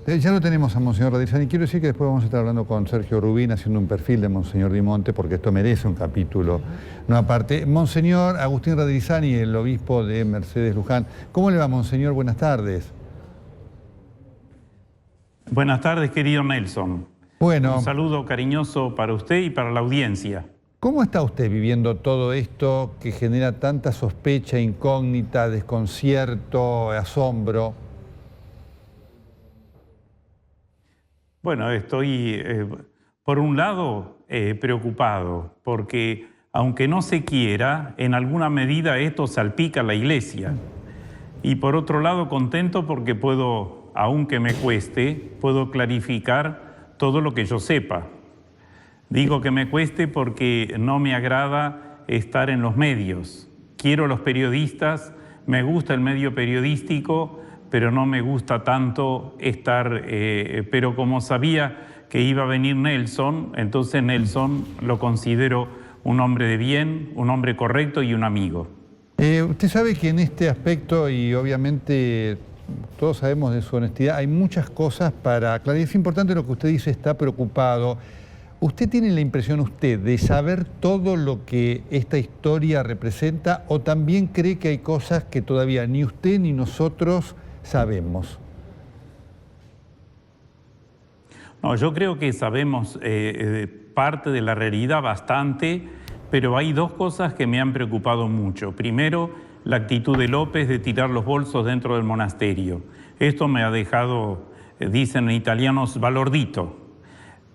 Ya lo tenemos a Monseñor Radizani. Quiero decir que después vamos a estar hablando con Sergio Rubín, haciendo un perfil de Monseñor Di Monte, porque esto merece un capítulo, no aparte. Monseñor Agustín Radizani, el obispo de Mercedes Luján. ¿Cómo le va, Monseñor? Buenas tardes. Buenas tardes, querido Nelson. Bueno, un saludo cariñoso para usted y para la audiencia. ¿Cómo está usted viviendo todo esto que genera tanta sospecha, incógnita, desconcierto, asombro? Bueno, estoy, por un lado, preocupado, porque aunque no se quiera, en alguna medida esto salpica a la Iglesia. Y por otro lado, contento porque puedo, aunque me cueste, puedo clarificar todo lo que yo sepa. Digo que me cueste porque no me agrada estar en los medios. Quiero los periodistas, me gusta el medio periodístico, pero no me gusta tanto estar, pero como sabía que iba a venir Nelson, entonces Nelson lo considero un hombre de bien, un hombre correcto y un amigo. Usted sabe que en este aspecto, y obviamente todos sabemos de su honestidad, hay muchas cosas para aclarar. Es importante lo que usted dice, está preocupado. ¿Usted tiene la impresión, de saber todo lo que esta historia representa, o también cree que hay cosas que todavía ni usted ni nosotros sabemos? No, yo creo que sabemos parte de la realidad bastante, pero hay dos cosas que me han preocupado mucho. Primero, la actitud de López de tirar los bolsos dentro del monasterio. Esto me ha dejado, dicen en italiano, sbalordito.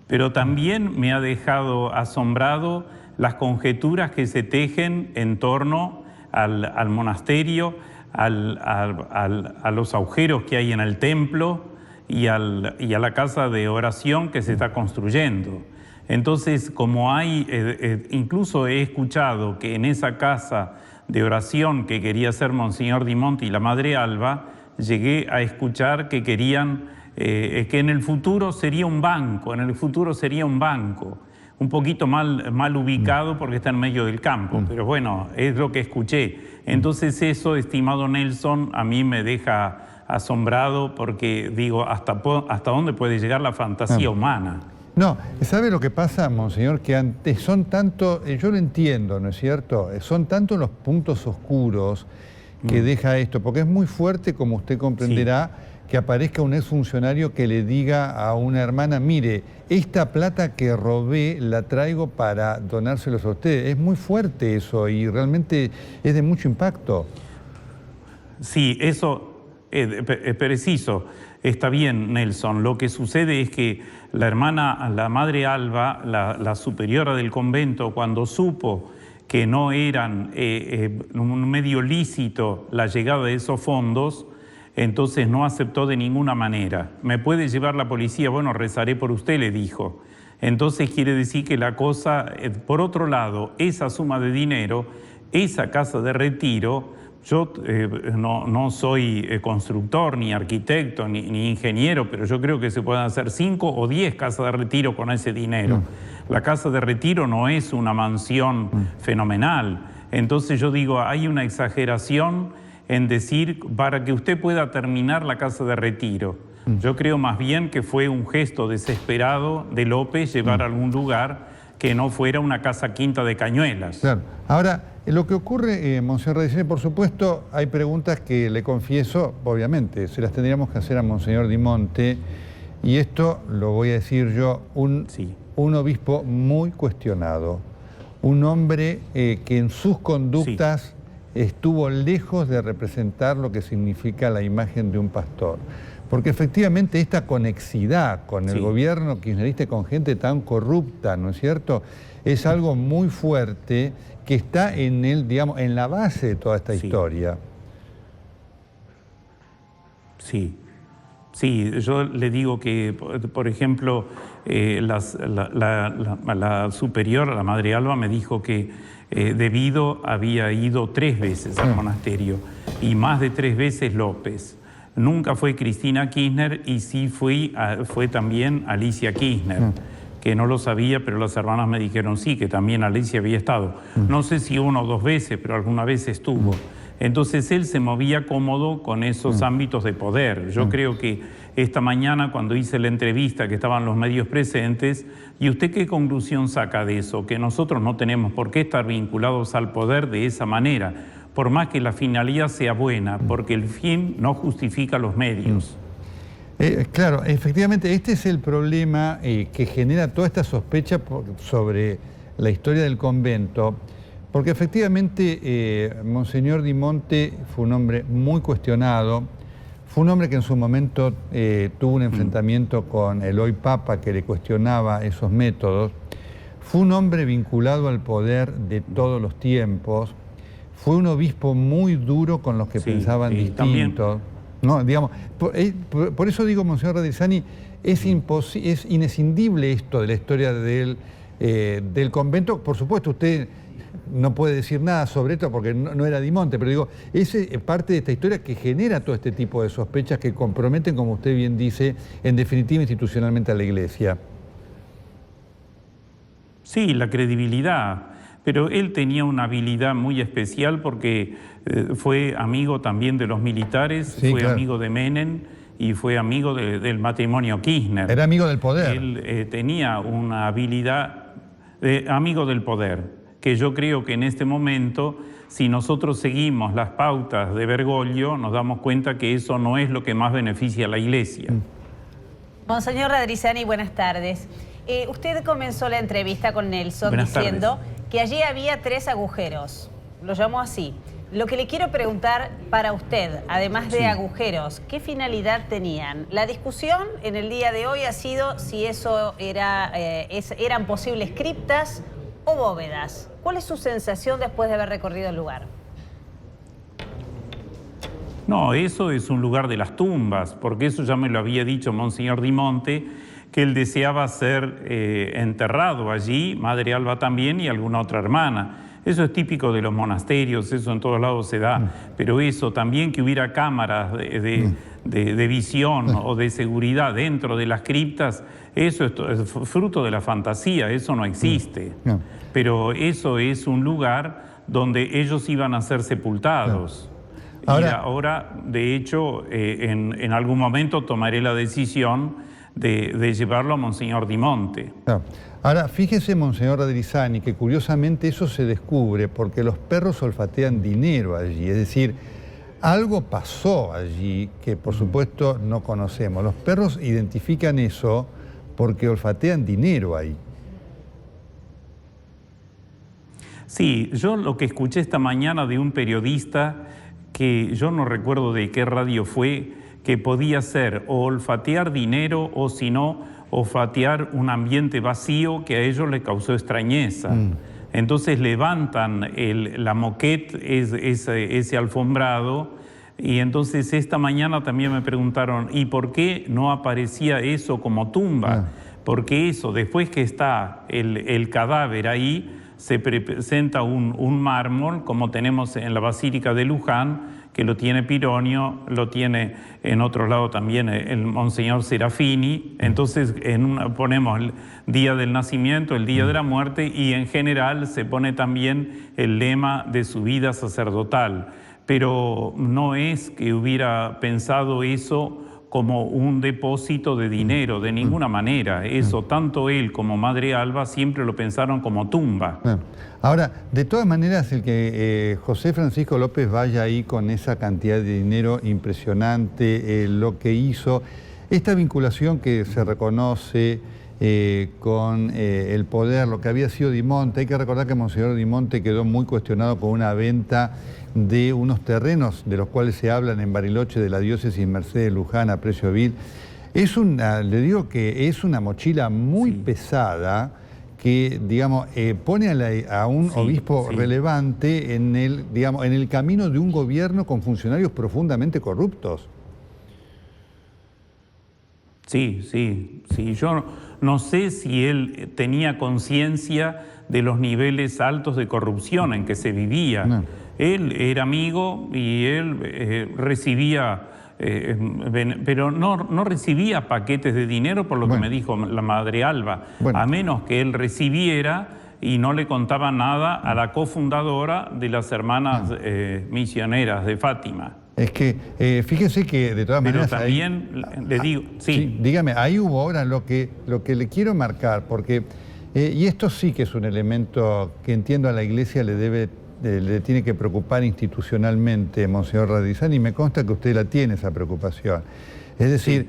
Pero también me ha dejado asombrado las conjeturas que se tejen en torno al monasterio, a los agujeros que hay en el templo y a la casa de oración que se está construyendo. Entonces, como hay, incluso he escuchado que en esa casa de oración que quería hacer Monseñor Di Monte y la Madre Alba, llegué a escuchar que querían que en el futuro sería un banco, un poquito mal ubicado porque está en medio del campo, pero bueno, es lo que escuché. Entonces eso, estimado Nelson, a mí me deja asombrado porque digo, ¿hasta dónde puede llegar la fantasía humana? No, ¿sabe lo que pasa, Monseñor? Que antes son tanto, yo lo entiendo, ¿no es cierto? Son tanto los puntos oscuros que deja esto, porque es muy fuerte, como usted comprenderá, que aparezca un exfuncionario que le diga a una hermana, mire, esta plata que robé la traigo para donárselos a ustedes. Es muy fuerte eso y realmente es de mucho impacto. Sí, eso es preciso. Está bien, Nelson. Lo que sucede es que la Madre Alba, la superiora del convento, cuando supo que no eran un medio lícito la llegada de esos fondos, entonces no aceptó de ninguna manera. ¿Me puede llevar la policía? Bueno, rezaré por usted, le dijo. Entonces quiere decir que la cosa, por otro lado, esa suma de dinero, esa casa de retiro, yo no soy constructor, ni arquitecto, ni ingeniero, pero yo creo que se pueden hacer 5 o 10 casas de retiro con ese dinero. La casa de retiro no es una mansión fenomenal. Entonces yo digo, hay una exageración en decir, para que usted pueda terminar la casa de retiro. Yo creo más bien que fue un gesto desesperado de López llevar a algún lugar que no fuera una casa quinta de Cañuelas. Claro. Ahora, lo que ocurre, Monseñor Radizani, por supuesto, hay preguntas que le confieso, obviamente, se las tendríamos que hacer a Monseñor Di Monte, y esto lo voy a decir yo, un obispo muy cuestionado, un hombre que en sus conductas estuvo lejos de representar lo que significa la imagen de un pastor. Porque efectivamente esta conexidad con el gobierno kirchnerista, con gente tan corrupta, ¿no es cierto?, es algo muy fuerte que está en digamos, en la base de toda esta historia. Sí, yo le digo que, por ejemplo, la superiora, la Madre Alba, me dijo que había ido 3 veces al monasterio y más de 3 veces López. Nunca fue Cristina Kirchner y sí fue también Alicia Kirchner, que no lo sabía, pero las hermanas me dijeron sí, que también Alicia había estado. No sé si 1 o 2 veces, pero alguna vez estuvo. Entonces él se movía cómodo con esos ámbitos de poder. Yo creo que esta mañana cuando hice la entrevista que estaban los medios presentes, ¿y usted qué conclusión saca de eso? Que nosotros no tenemos por qué estar vinculados al poder de esa manera, por más que la finalidad sea buena, porque el fin no justifica los medios. Claro, efectivamente, este es el problema que genera toda esta sospecha sobre la historia del convento, porque efectivamente Monseñor Di Monte fue un hombre muy cuestionado, fue un hombre que en su momento tuvo un enfrentamiento con el hoy Papa que le cuestionaba esos métodos, fue un hombre vinculado al poder de todos los tiempos, fue un obispo muy duro con los que pensaban distintos. No, digamos, por eso digo, Monseñor Radrizzani, es inescindible esto de la historia del convento. Por supuesto, usted no puede decir nada sobre esto porque no era Di Monte, pero digo, es parte de esta historia que genera todo este tipo de sospechas que comprometen, como usted bien dice, en definitiva institucionalmente a la Iglesia. Sí, la credibilidad. Pero él tenía una habilidad muy especial porque fue amigo también de los militares, fue amigo de Menem y fue amigo del matrimonio Kirchner. Era amigo del poder. Él tenía una habilidad de amigo del poder, que yo creo que en este momento, si nosotros seguimos las pautas de Bergoglio, nos damos cuenta que eso no es lo que más beneficia a la Iglesia. Monseñor Radrizzani, buenas tardes. Usted comenzó la entrevista con Nelson diciendo que allí había 3 agujeros, lo llamó así. Lo que le quiero preguntar para usted, además de agujeros, ¿qué finalidad tenían? La discusión en el día de hoy ha sido si eso eran posibles criptas o bóvedas. ¿Cuál es su sensación después de haber recorrido el lugar? No, eso es un lugar de las tumbas, porque eso ya me lo había dicho Monseñor Di Monte, que él deseaba ser enterrado allí, Madre Alba también y alguna otra hermana. Eso es típico de los monasterios, eso en todos lados se da, pero eso también que hubiera cámaras de visión o de seguridad dentro de las criptas, eso es fruto de la fantasía, eso no existe. Pero eso es un lugar donde ellos iban a ser sepultados. Y ahora, de hecho, en algún momento tomaré la decisión de llevarlo a Monseñor Di Monte. Ahora, fíjese, Monseñor Radrizzani, que curiosamente eso se descubre porque los perros olfatean dinero allí, es decir, algo pasó allí que por supuesto no conocemos. Los perros identifican eso porque olfatean dinero ahí. Sí, yo lo que escuché esta mañana de un periodista, que yo no recuerdo de qué radio fue, que podía ser o olfatear dinero o si no, olfatear un ambiente vacío que a ellos les causó extrañeza. Entonces levantan la moquette, ese alfombrado, y entonces esta mañana también me preguntaron, ¿y por qué no aparecía eso como tumba? Porque eso, después que está el cadáver ahí, se presenta un mármol, como tenemos en la Basílica de Luján, que lo tiene Pironio, lo tiene en otro lado también el Monseñor Serafini. Entonces ponemos el día del nacimiento, el día de la muerte, y en general se pone también el lema de su vida sacerdotal. Pero no es que hubiera pensado eso como un depósito de dinero, de ninguna manera. Eso, tanto él como Madre Alba siempre lo pensaron como tumba. Ahora, de todas maneras, el que José Francisco López vaya ahí con esa cantidad de dinero impresionante, lo que hizo, esta vinculación que se reconoce con el poder, lo que había sido Di Monte, hay que recordar que Monseñor Di Monte quedó muy cuestionado con una venta de unos terrenos de los cuales se hablan en Bariloche de la diócesis Mercedes de Luján a precio vil. Le digo que es una mochila muy pesada que, digamos, pone a un obispo relevante en el camino de un gobierno con funcionarios profundamente corruptos. Sí. Yo no sé si él tenía conciencia de los niveles altos de corrupción en que se vivía. Él era amigo y él recibía, pero no recibía paquetes de dinero por lo que me dijo la Madre Alba, a menos que él recibiera y no le contaba nada a la cofundadora de las hermanas misioneras de Fátima. Es que fíjese que de todas maneras... Pero también le digo... Sí, dígame, ahí hubo ahora lo que le quiero marcar, porque... y esto sí que es un elemento que entiendo a la Iglesia le tiene que preocupar institucionalmente, Monseñor Radrizzani, y me consta que usted la tiene esa preocupación. Es decir,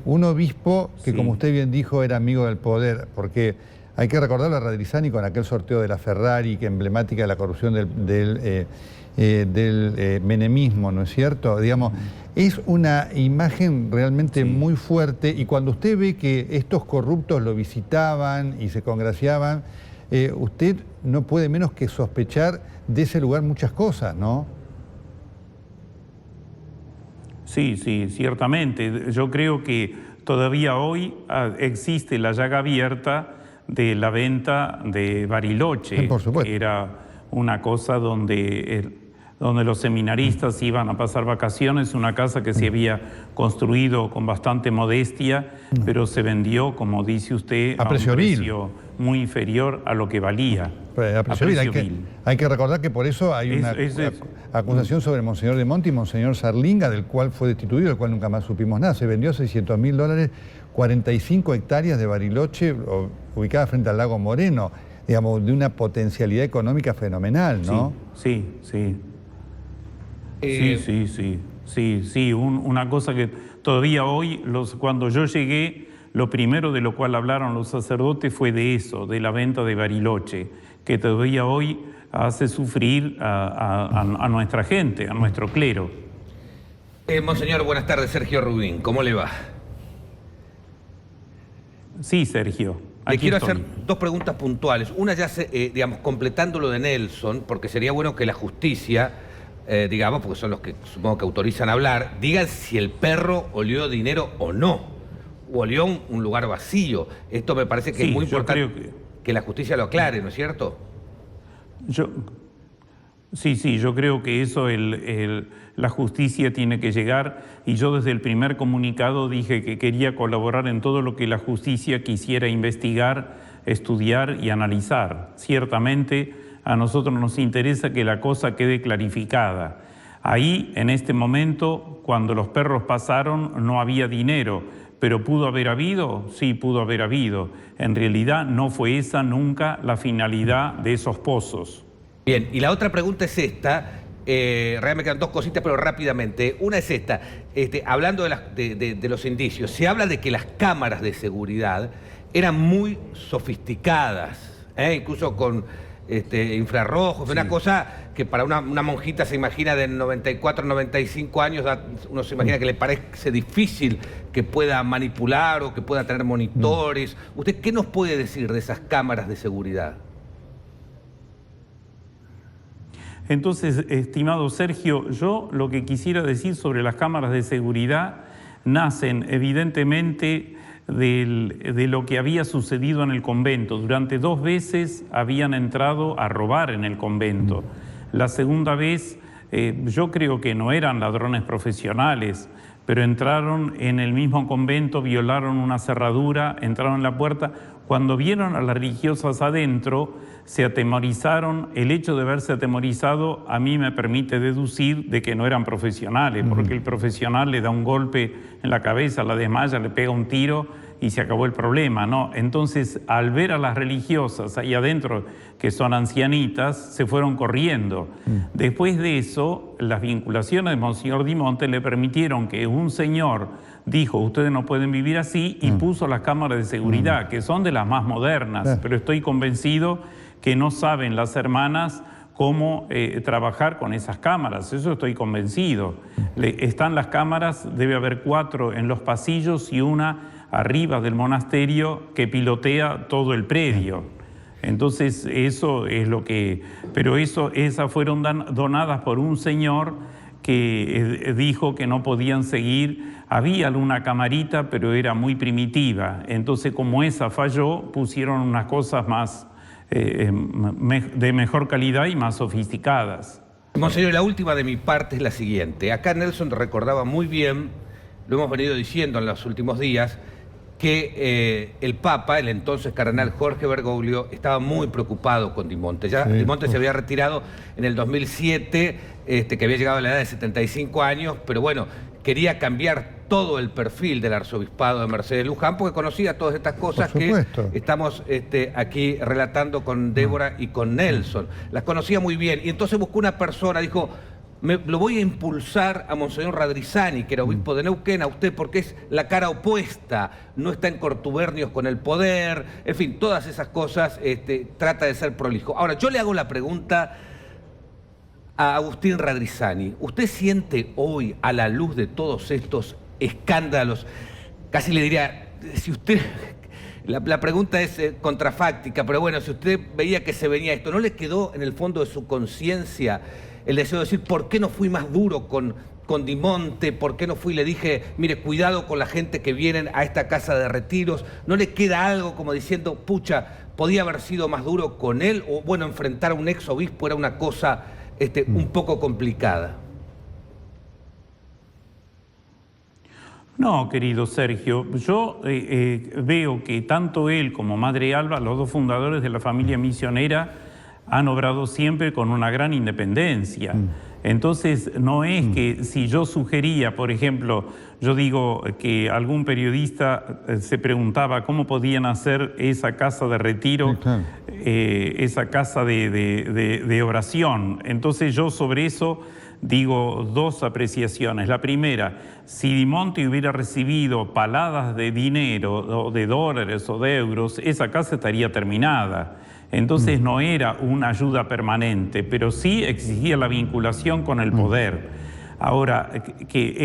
un obispo que, como usted bien dijo, era amigo del poder, porque hay que recordarlo a Radrizzani con aquel sorteo de la Ferrari, que emblemática de la corrupción del menemismo, ¿no es cierto? Digamos, es una imagen realmente muy fuerte, y cuando usted ve que estos corruptos lo visitaban y se congraciaban, usted no puede menos que sospechar de ese lugar muchas cosas, ¿no? Sí, ciertamente. Yo creo que todavía hoy existe la llaga abierta de la venta de Bariloche. Por supuesto. Era una cosa donde los seminaristas iban a pasar vacaciones, una casa que se había construido con bastante modestia, pero se vendió, como dice usted, a precio un precio muy inferior a lo que valía. A precio vil. Hay que recordar que por eso hay una acusación sobre Monseñor de Monte y Monseñor Sarlinga, del cual fue destituido, del cual nunca más supimos nada. Se vendió $600.000, 45 hectáreas de Bariloche, ubicada frente al lago Moreno, digamos, de una potencialidad económica fenomenal, ¿no? Sí, una cosa que todavía hoy, cuando yo llegué, lo primero de lo cual hablaron los sacerdotes fue de eso, de la venta de Bariloche, que todavía hoy hace sufrir a nuestra gente, a nuestro clero. Monseñor, buenas tardes, Sergio Rubín, ¿cómo le va? Sí, Sergio. Le quiero hacer dos preguntas puntuales. Una ya, digamos, completando lo de Nelson, porque sería bueno que la justicia, digamos, porque son los que supongo que autorizan a hablar, digan si el perro olió dinero o no, o olió un lugar vacío. Esto me parece que es muy importante que la justicia lo aclare, ¿no es cierto? Yo creo que eso la justicia tiene que llegar, y yo desde el primer comunicado dije que quería colaborar en todo lo que la justicia quisiera investigar, estudiar y analizar. Ciertamente a nosotros nos interesa que la cosa quede clarificada. Ahí, en este momento, cuando los perros pasaron, no había dinero, pero ¿pudo haber habido? Sí, pudo haber habido. En realidad no fue esa nunca la finalidad de esos pozos. Bien, y la otra pregunta es esta, realmente me quedan dos cositas, pero rápidamente. Una es esta, hablando de los indicios, se habla de que las cámaras de seguridad eran muy sofisticadas, incluso con infrarrojos, una cosa que para una monjita se imagina de 94, 95 años, uno se imagina que le parece difícil que pueda manipular o que pueda tener monitores. ¿Usted qué nos puede decir de esas cámaras de seguridad? Entonces, estimado Sergio, yo lo que quisiera decir sobre las cámaras de seguridad nacen evidentemente de lo que había sucedido en el convento. Durante 2 veces habían entrado a robar en el convento. La segunda vez, yo creo que no eran ladrones profesionales, pero entraron en el mismo convento, violaron una cerradura, entraron en la puerta. Cuando vieron a las religiosas adentro, se atemorizaron. El hecho de verse atemorizado a mí me permite deducir de que no eran profesionales, porque el profesional le da un golpe en la cabeza, la desmaya, le pega un tiro y se acabó el problema, ¿no? Entonces, al ver a las religiosas ahí adentro, que son ancianitas, se fueron corriendo. Después de eso, las vinculaciones de Monseñor Di Monte le permitieron que un señor dijo, ustedes no pueden vivir así, y puso las cámaras de seguridad, que son de las más modernas, pero estoy convencido que no saben las hermanas cómo trabajar con esas cámaras, eso estoy convencido. Están las cámaras, debe haber 4 en los pasillos y una arriba del monasterio que pilotea todo el predio. Entonces eso es lo que... Pero esas fueron donadas por un señor que dijo que no podían seguir. Había una camarita, pero era muy primitiva. Entonces, como esa falló, pusieron unas cosas más de mejor calidad y más sofisticadas. Monseñor, la última de mi parte es la siguiente. Acá Nelson recordaba muy bien, lo hemos venido diciendo en los últimos días, que el Papa, el entonces cardenal Jorge Bergoglio, estaba muy preocupado con Di Monte. Ya Di Monte se había retirado en el 2007, que había llegado a la edad de 75 años, pero bueno, quería cambiar todo el perfil del arzobispado de Mercedes Luján, porque conocía todas estas cosas que estamos aquí relatando con Débora y con Nelson. Las conocía muy bien, y entonces buscó una persona, dijo: lo voy a impulsar a Monseñor Radrizzani, que era obispo de Neuquén, a usted, porque es la cara opuesta, no está en cortubernios con el poder, en fin, todas esas cosas, trata de ser prolijo. Ahora, yo le hago la pregunta a Agustín Radrizzani. ¿Usted siente hoy, a la luz de todos estos escándalos, casi le diría, si usted... La pregunta es contrafáctica, pero bueno, si usted veía que se venía esto, ¿no le quedó en el fondo de su conciencia el deseo de decir: ¿por qué no fui más duro con Di Monte? ¿Por qué no fui y le dije: mire, cuidado con la gente que vienen a esta casa de retiros? ¿No le queda algo como diciendo: pucha, podía haber sido más duro con él? O bueno, enfrentar a un ex obispo era una cosa un poco complicada. No, querido Sergio, yo veo que tanto él como Madre Alba, los dos fundadores de la familia misionera, han obrado siempre con una gran independencia. Entonces, no es que si yo sugería, por ejemplo, yo digo que algún periodista se preguntaba cómo podían hacer esa casa de retiro, esa casa de oración. Entonces yo sobre eso digo dos apreciaciones. La primera, si Di Monte hubiera recibido paladas de dinero, o de dólares o de euros, esa casa estaría terminada. Entonces no era una ayuda permanente, pero sí exigía la vinculación con el poder. Ahora,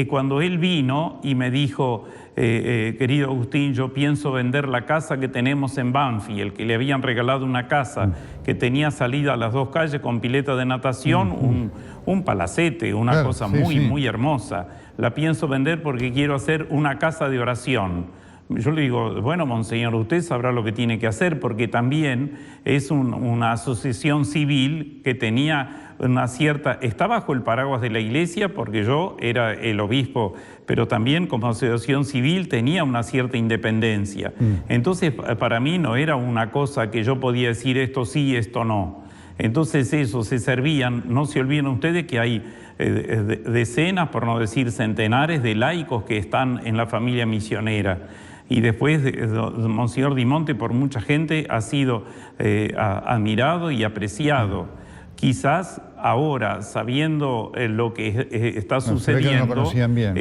cuando él vino y me dijo: querido Agustín, yo pienso vender la casa que tenemos en Banfield, que le habían regalado una casa que tenía salida a las dos calles con pileta de natación, un palacete, una cosa muy hermosa. La pienso vender porque quiero hacer una casa de oración. Yo le digo: bueno, monseñor, usted sabrá lo que tiene que hacer, porque también es una asociación civil que tenía una cierta... Está bajo el paraguas de la iglesia, porque yo era el obispo, pero también como asociación civil tenía una cierta independencia. Entonces, para mí no era una cosa que yo podía decir esto sí, esto no. Entonces eso, se servían, no se olviden ustedes que hay decenas, por no decir centenares, de laicos que están en la familia misionera. Y después, Monseñor Di Monte, por mucha gente, ha sido admirado y apreciado. Quizás ahora, sabiendo lo que está sucediendo, no conocían bien.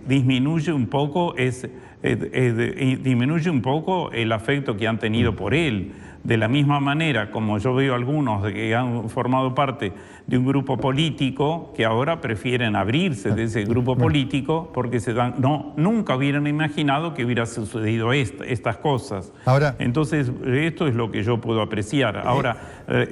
disminuye un poco el afecto que han tenido por él. De la misma manera, como yo veo algunos que han formado parte de un grupo político que ahora prefieren abrirse de ese grupo político porque nunca hubieran imaginado que hubiera sucedido estas cosas. Ahora, entonces, esto es lo que yo puedo apreciar. Ahora,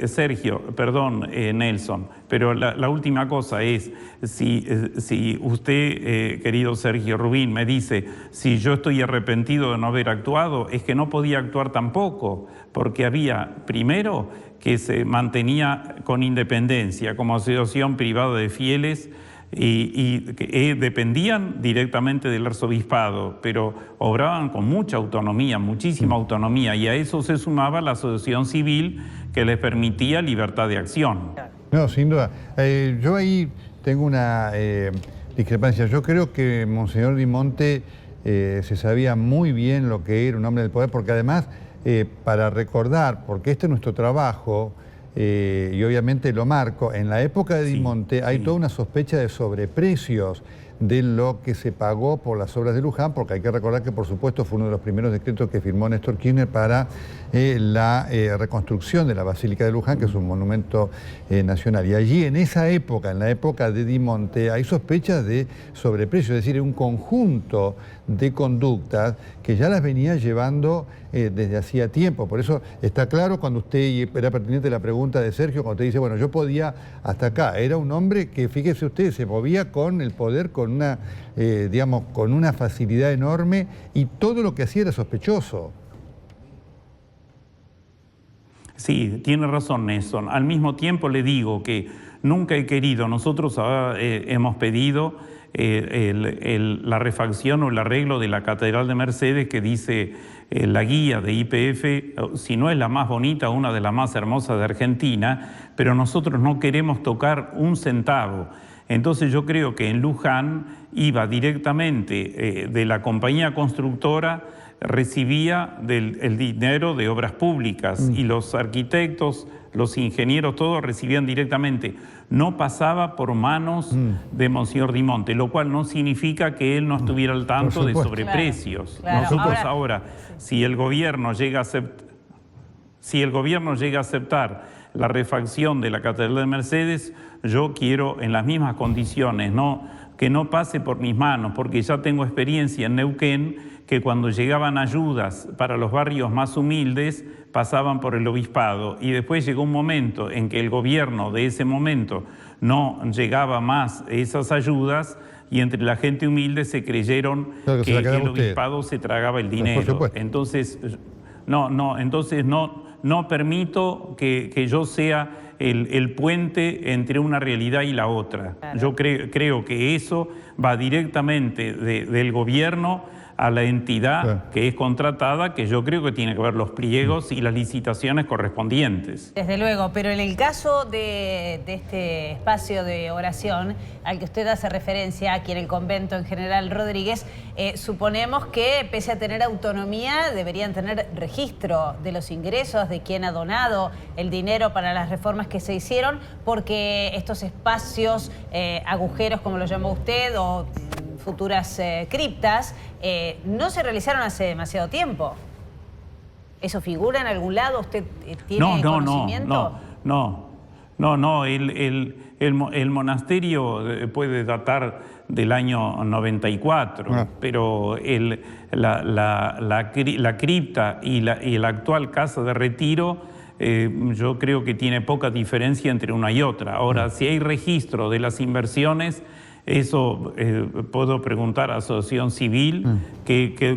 Sergio, perdón, Nelson, pero la última cosa es, si usted, querido Sergio Rubín, me dice si yo estoy arrepentido de no haber actuado, es que no podía actuar tampoco, porque había, primero, que se mantenía con independencia como asociación privada de fieles y que dependían directamente del arzobispado, pero obraban con mucha autonomía, muchísima autonomía, y a eso se sumaba la asociación civil que les permitía libertad de acción. No, sin duda. Yo ahí tengo una discrepancia. Yo creo que Monseñor Di Monte se sabía muy bien lo que era un hombre del poder, porque además, para recordar, porque este es nuestro trabajo, y obviamente lo marco, en la época de Di Monte hay toda una sospecha de sobreprecios de lo que se pagó por las obras de Luján, porque hay que recordar que, por supuesto, fue uno de los primeros decretos que firmó Néstor Kirchner para la reconstrucción de la Basílica de Luján, que es un monumento nacional. Y allí, en esa época, en la época de Di Monte, hay sospechas de sobreprecio, es decir, un conjunto de conductas que ya las venía llevando desde hacía tiempo. Por eso está claro cuando usted, y era pertinente la pregunta de Sergio, cuando usted dice, bueno, yo podía hasta acá. Era un hombre que, fíjese usted, se movía con el poder, con una, digamos, con una facilidad enorme, y todo lo que hacía era sospechoso. Sí, tiene razón, Nelson. Al mismo tiempo le digo que nunca he querido, nosotros hemos pedido la refacción o el arreglo de la Catedral de Mercedes, que dice la guía de YPF, si no es la más bonita, una de las más hermosas de Argentina, pero nosotros no queremos tocar un centavo. Entonces yo creo que en Luján iba directamente de la compañía constructora, recibía el dinero de obras públicas y los arquitectos, los ingenieros, todos recibían directamente. No pasaba por manos de Monseñor Dimonte, lo cual no significa que él no estuviera al tanto de sobreprecios. Claro. Nosotros ahora, si el gobierno llega a aceptar la refacción de la Catedral de Mercedes, yo quiero en las mismas condiciones, que no pase por mis manos, porque ya tengo experiencia en Neuquén, que cuando llegaban ayudas para los barrios más humildes, pasaban por el obispado, y después llegó un momento en que el gobierno de ese momento no llegaba más esas ayudas, y entre la gente humilde se creyeron que el obispado se tragaba el dinero. Entonces, no permito que yo sea el puente entre una realidad y la otra. Claro. Yo creo que eso va directamente del gobierno a la entidad que es contratada, que yo creo que tiene que ver los pliegos y las licitaciones correspondientes. Desde luego, pero en el caso de este espacio de oración al que usted hace referencia aquí en el convento en General Rodríguez, suponemos que pese a tener autonomía deberían tener registro de los ingresos, de quién ha donado el dinero para las reformas que se hicieron, porque estos espacios, agujeros como lo llamó usted, o futuras criptas, no se realizaron hace demasiado tiempo. ¿Eso figura en algún lado? ¿Usted tiene conocimiento? No, el monasterio puede datar del año 94, pero la cripta y la actual casa de retiro, yo creo que tiene poca diferencia entre una y otra. Ahora, si hay registro de las inversiones, eso puedo preguntar a la Asociación Civil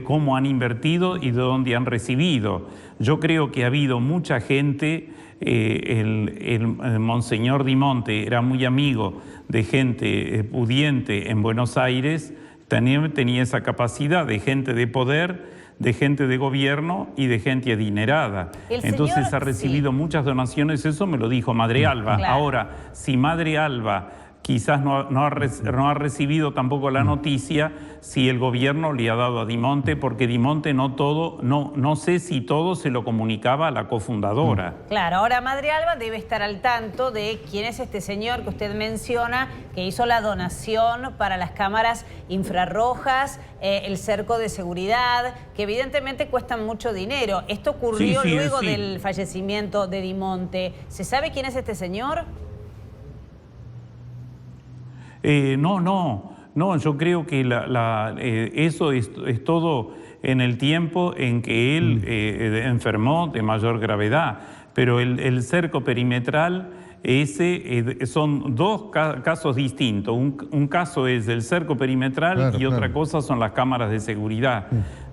cómo han invertido y de dónde han recibido. Yo creo que ha habido mucha gente, el Monseñor Dimonte era muy amigo de gente pudiente en Buenos Aires, tenía esa capacidad de gente de poder, de gente de gobierno y de gente adinerada. Entonces ha recibido muchas donaciones, eso me lo dijo Madre Alba. Claro. Ahora, si Madre Alba quizás no ha recibido tampoco la noticia, si el gobierno le ha dado a Dimonte, porque Dimonte no sé si todo se lo comunicaba a la cofundadora. Claro, ahora Madre Alba debe estar al tanto de quién es este señor que usted menciona, que hizo la donación para las cámaras infrarrojas, el cerco de seguridad, que evidentemente cuestan mucho dinero. Esto ocurrió luego del fallecimiento de Dimonte. ¿Se sabe quién es este señor? No, yo creo que eso es todo en el tiempo en que él enfermó de mayor gravedad, pero el cerco perimetral, son dos casos distintos. Un caso es el cerco perimetral y otra cosa son las cámaras de seguridad.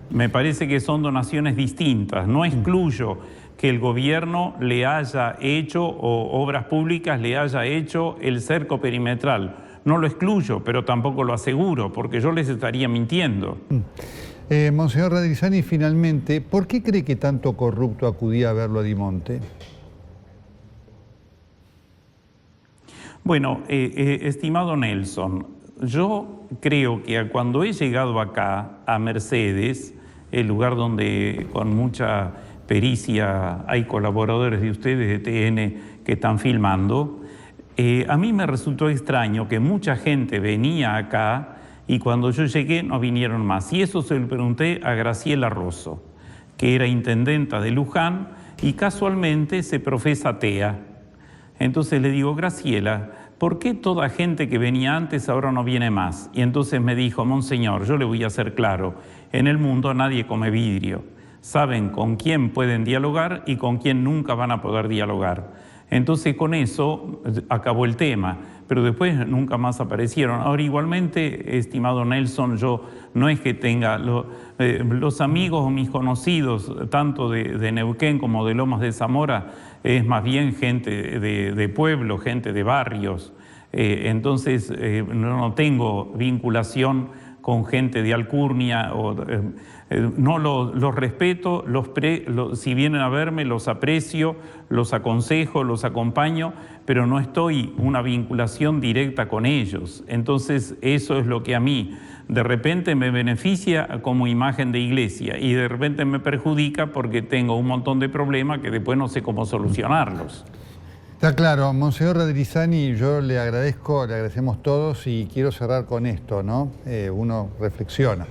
Me parece que son donaciones distintas. No excluyo que el gobierno le haya hecho, o Obras Públicas le haya hecho el cerco perimetral. No lo excluyo, pero tampoco lo aseguro, porque yo les estaría mintiendo. Monseñor Radrizzani, finalmente, ¿por qué cree que tanto corrupto acudía a verlo a Dimonte? Bueno, estimado Nelson, yo creo que cuando he llegado acá, a Mercedes, el lugar donde con mucha pericia hay colaboradores de ustedes de TN que están filmando, a mí me resultó extraño que mucha gente venía acá y cuando yo llegué no vinieron más. Y eso se lo pregunté a Graciela Rosso, que era intendenta de Luján y casualmente se profesa atea. Entonces le digo, Graciela, ¿por qué toda gente que venía antes ahora no viene más? Y entonces me dijo, Monseñor, yo le voy a hacer claro, en el mundo nadie come vidrio. Saben con quién pueden dialogar y con quién nunca van a poder dialogar. Entonces con eso acabó el tema, pero después nunca más aparecieron. Ahora igualmente, estimado Nelson, yo no es que tenga los amigos o mis conocidos, tanto de Neuquén como de Lomas de Zamora, es más bien gente de pueblo, gente de barrios. Entonces no tengo vinculación con gente de alcurnia, no los respeto, si vienen a verme los aprecio, los aconsejo, los acompaño, pero no estoy una vinculación directa con ellos. Entonces eso es lo que a mí de repente me beneficia como imagen de iglesia y de repente me perjudica porque tengo un montón de problemas que después no sé cómo solucionarlos. Está claro, Monseñor Radrizzani, yo le agradecemos todos y quiero cerrar con esto, ¿no? Uno reflexiona.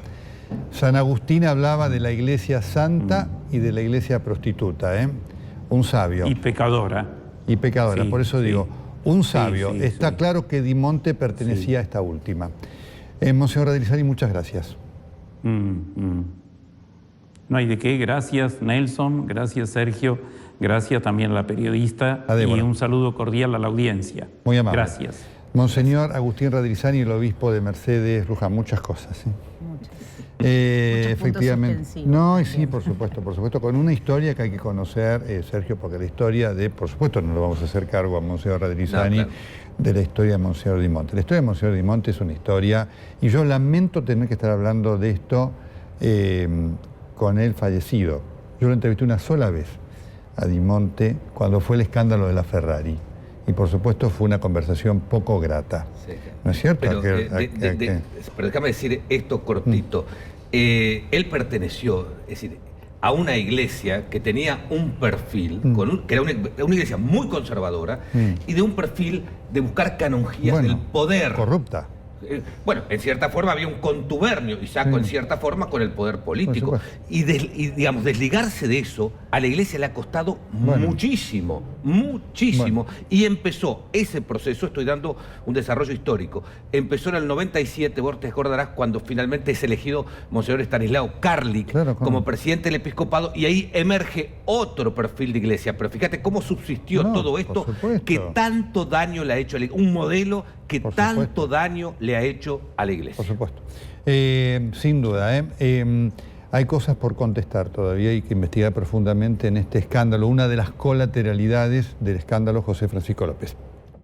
San Agustín hablaba de la iglesia santa y de la iglesia prostituta, ¿eh? Un sabio. Y pecadora. Y pecadora, Sí, por eso sí. digo, un sabio. Sí, Está sí. claro que Di Monte pertenecía a esta última. Monseñor Radrizzani, muchas gracias. No hay de qué, gracias Nelson, gracias Sergio, gracias también a la periodista y un saludo cordial a la audiencia. Muy amable. Gracias. Monseñor Agustín Radrizzani, el obispo de Mercedes Luján, muchas cosas. ¿Sí? Efectivamente. No, y sí, por supuesto, con una historia que hay que conocer, Sergio, porque la historia de, por supuesto, no lo vamos a hacer cargo a Monseñor Radrizzani, claro, de la historia de Monseñor Di Monte. La historia de Monseñor Di Monte es una historia, y yo lamento tener que estar hablando de esto con él fallecido. Yo lo entrevisté una sola vez a Di Monte cuando fue el escándalo de la Ferrari. Y por supuesto fue una conversación poco grata. Sí, ¿no es cierto? Pero, pero déjame decir esto cortito. Él perteneció, es decir, a una iglesia que tenía un perfil, que era una iglesia muy conservadora, y de un perfil de buscar canonjías del poder. Corrupta. Bueno, en cierta forma había un contubernio, y saco en cierta forma, con el poder político. Y digamos, desligarse de eso a la iglesia le ha costado muchísimo, muchísimo. Y empezó ese proceso, estoy dando un desarrollo histórico, empezó en el 97, vos te acordarás, cuando finalmente es elegido Monseñor Estanislao Karlik como presidente del episcopado, y ahí emerge otro perfil de iglesia. Pero fíjate cómo subsistió todo esto, que tanto daño le ha hecho a la iglesia, un modelo que tanto daño le ha hecho a la iglesia. Por supuesto. Sin duda, hay cosas por contestar todavía, hay que investigar profundamente en este escándalo, una de las colateralidades del escándalo José Francisco López.